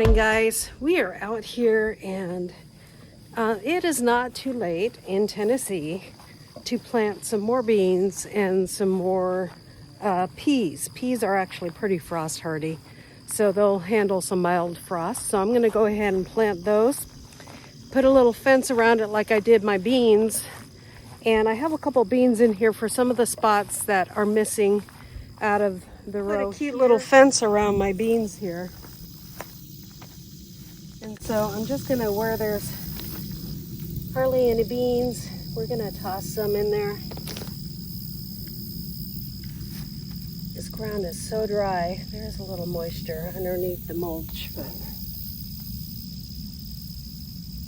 morning, guys. We are out here and it is not too late in Tennessee to plant some more beans and some more peas. Peas are actually pretty frost hardy, so they'll handle some mild frost. So I'm going to go ahead and plant those. Put a little fence around it like I did my beans. And I have a couple beans in here for some of the spots that are missing out of the row. Put a cute little fence around my beans here. And so I'm just gonna, where there's hardly any beans, we're gonna toss some in there. This ground is so dry. There's a little moisture underneath the mulch, but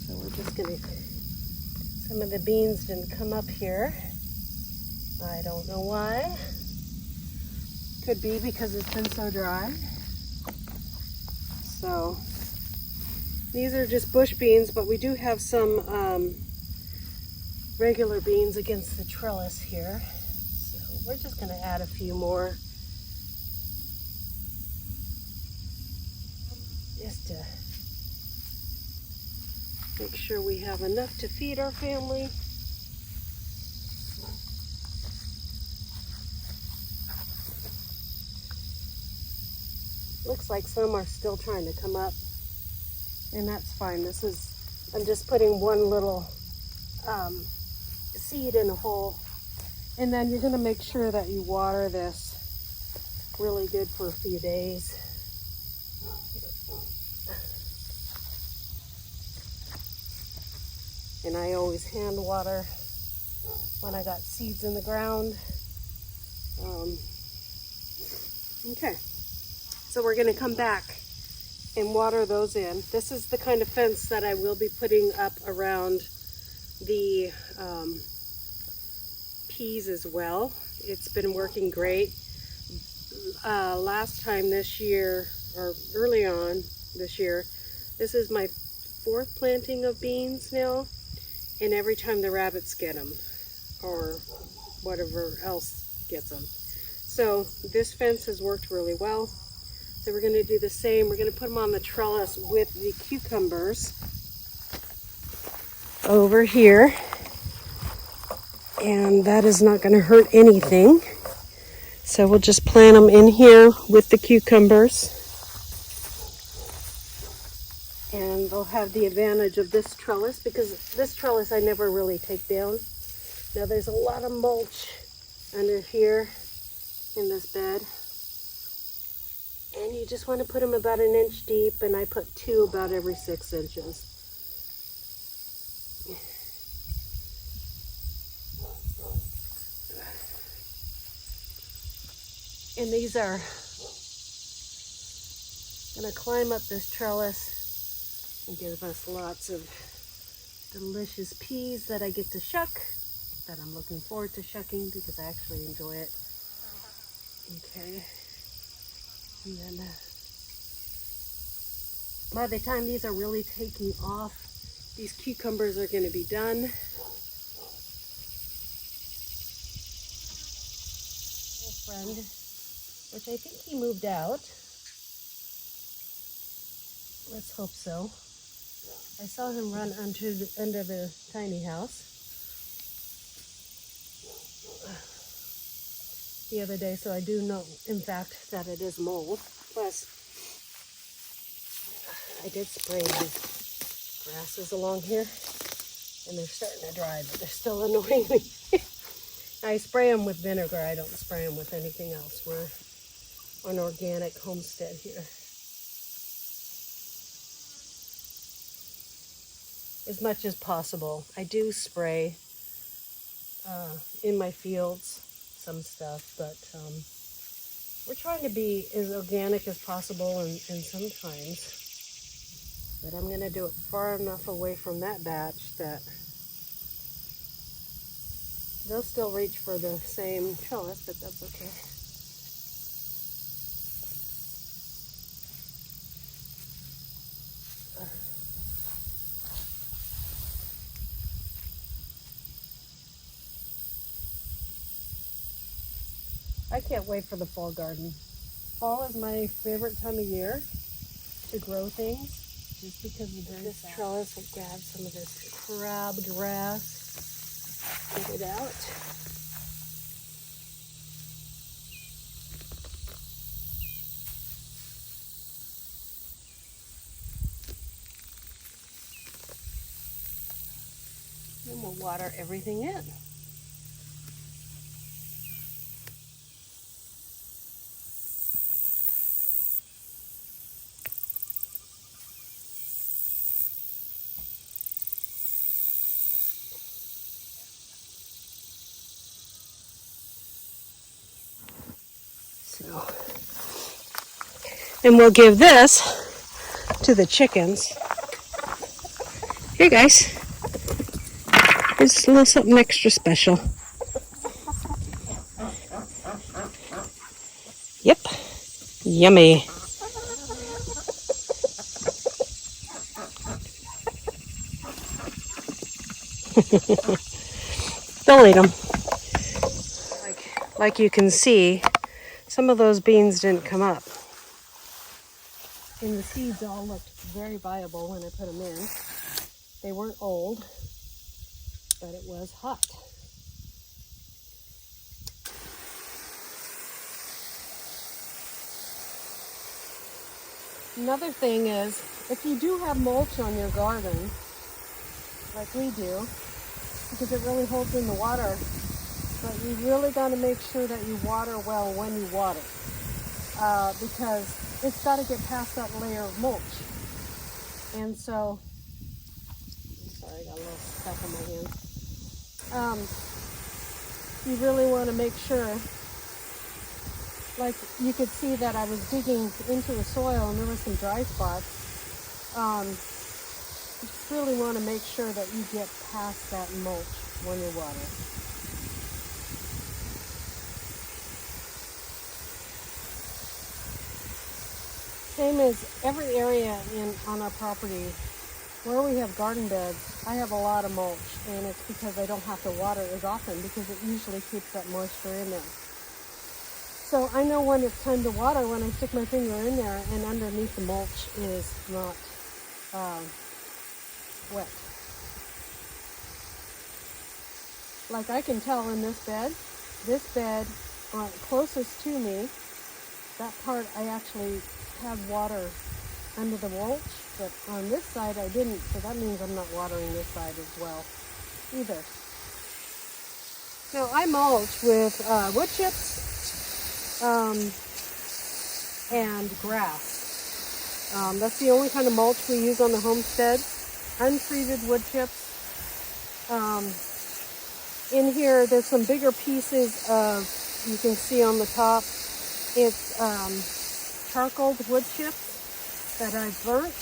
so we're just gonna, some of the beans didn't come up here. I don't know why. Could be because it's been so dry. So these are just bush beans, but we do have some regular beans against the trellis here. So we're just gonna add a few more just to make sure we have enough to feed our family. Looks like some are still trying to come up, and that's fine. This is, I'm just putting one little seed in a hole, and then you're going to make sure that you water this really good for a few days. And I always hand water when I got seeds in the ground. Okay, so we're going to come back and water those in. This is the kind of fence that I will be putting up around the peas as well. It's been working great. Last time this year, or early on this year, this is my 4th planting of beans now, and every time the rabbits get them or whatever else gets them. So this fence has worked really well. So we're going to do the same. We're going to put them on the trellis with the cucumbers over here. And that is not going to hurt anything. So we'll just plant them in here with the cucumbers. And they'll have the advantage of this trellis, because this trellis I never really take down. Now there's a lot of mulch under here in this bed. And you just want to put them about 1 inch deep, and I put 2 about every 6 inches. And these are going to climb up this trellis and give us lots of delicious peas that I get to shuck, that I'm looking forward to shucking because I actually enjoy it. Okay. And then by the time these are really taking off, these cucumbers are going to be done. My friend, which I think he moved out. Let's hope so. I saw him run under the tiny house the other day, so I do know, in fact, that it is mold. Plus, I did spray these grasses along here, and they're starting to dry, but they're still annoying me. I spray them with vinegar. I don't spray them with anything else. We're an organic homestead here. As much as possible. I do spray in my fields some stuff, but we're trying to be as organic as possible, and sometimes, but I'm going to do it far enough away from that batch that they'll still reach for the same trellis, but that's okay. I can't wait for the fall garden. Fall is my favorite time of year. to grow things just because of this trellis. Will grab some of this crabgrass, get it out. Then we'll water everything in. So, and we'll give this to the chickens. Here, guys. Here's a little something extra special. Yep. Yummy. They'll eat them. Like you can see, some of those beans didn't come up. And the seeds all looked very viable when I put them in. They weren't old, but it was hot. Another thing is, if you do have mulch on your garden, like we do, because it really holds in the water, but you really got to make sure that you water well when you water, because it's got to get past that layer of mulch. And so, I'm sorry, I got a little stuff on my hands. You really want to make sure, like you could see that I was digging into the soil and there were some dry spots. You just really want to make sure that you get past that mulch when you water. Same as every area on our property where we have garden beds, I have a lot of mulch, and it's because I don't have to water as often because it usually keeps that moisture in there. So I know when it's time to water when I stick my finger in there and underneath the mulch is not wet. Like I can tell in this bed closest to me, that part I actually have water under the mulch, but on this side I didn't, so that means I'm not watering this side as well either. Now I mulch with wood chips and grass. That's the only kind of mulch we use on the homestead. Untreated wood chips. In here there's some bigger pieces of, you can see on the top, it's charcoal wood chips that I've burnt.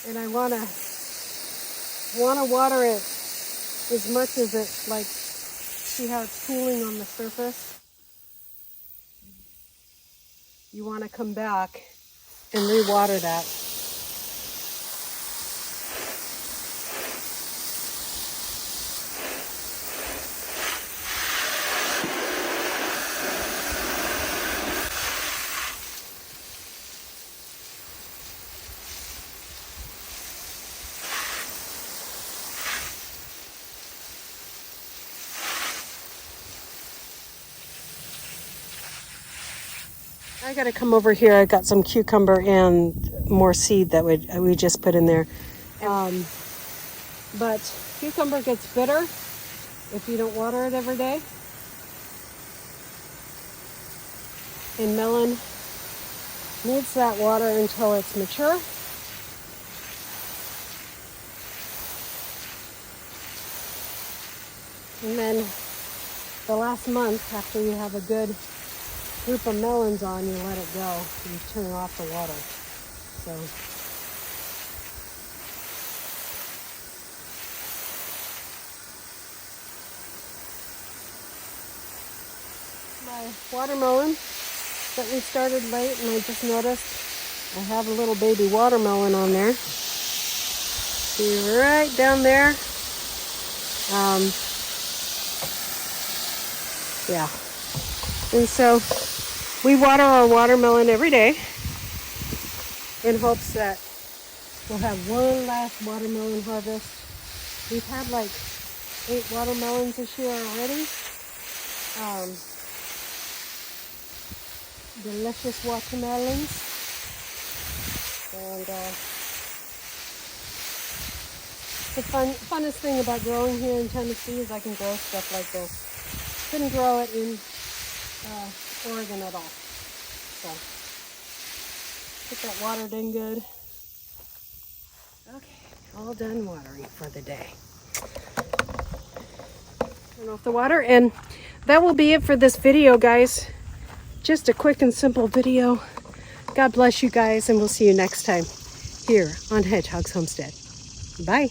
And I want to water it as much as it, like, see how it's cooling on the surface? You want to come back and re-water that. I gotta come over here. I got some cucumber and more seed that we just put in there. But cucumber gets bitter if you don't water it every day. And melon needs that water until it's mature. And then the last month, after you have a good group of melons on, you let it go. You turn off the water. So my watermelon that we started late, and I just noticed I have a little baby watermelon on there. See right down there. Yeah. And so we water our watermelon every day in hopes that we'll have one last watermelon harvest. We've had like 8 watermelons this year already. Delicious watermelons. And the funnest thing about growing here in Tennessee is I can grow stuff like this. Couldn't grow it in Oregon at all. So, get that watered in good. Okay, all done watering for the day. Turn off the water, and that will be it for this video, guys. Just a quick and simple video. God bless you guys, and we'll see you next time here on Hedgehog's Homestead. Bye.